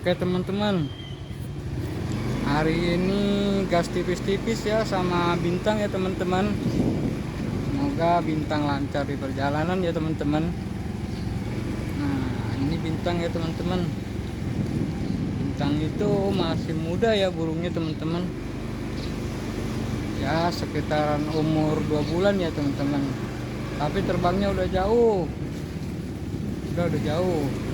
Oke teman-teman, hari ini gas tipis-tipis ya sama bintang ya teman-teman. Semoga bintang lancar di perjalanan ya teman-teman. Nah ini bintang ya teman-teman. Bintang itu masih muda ya burungnya teman-teman. Ya sekitaran umur 2 bulan ya teman-teman. Tapi terbangnya udah jauh. Udah jauh.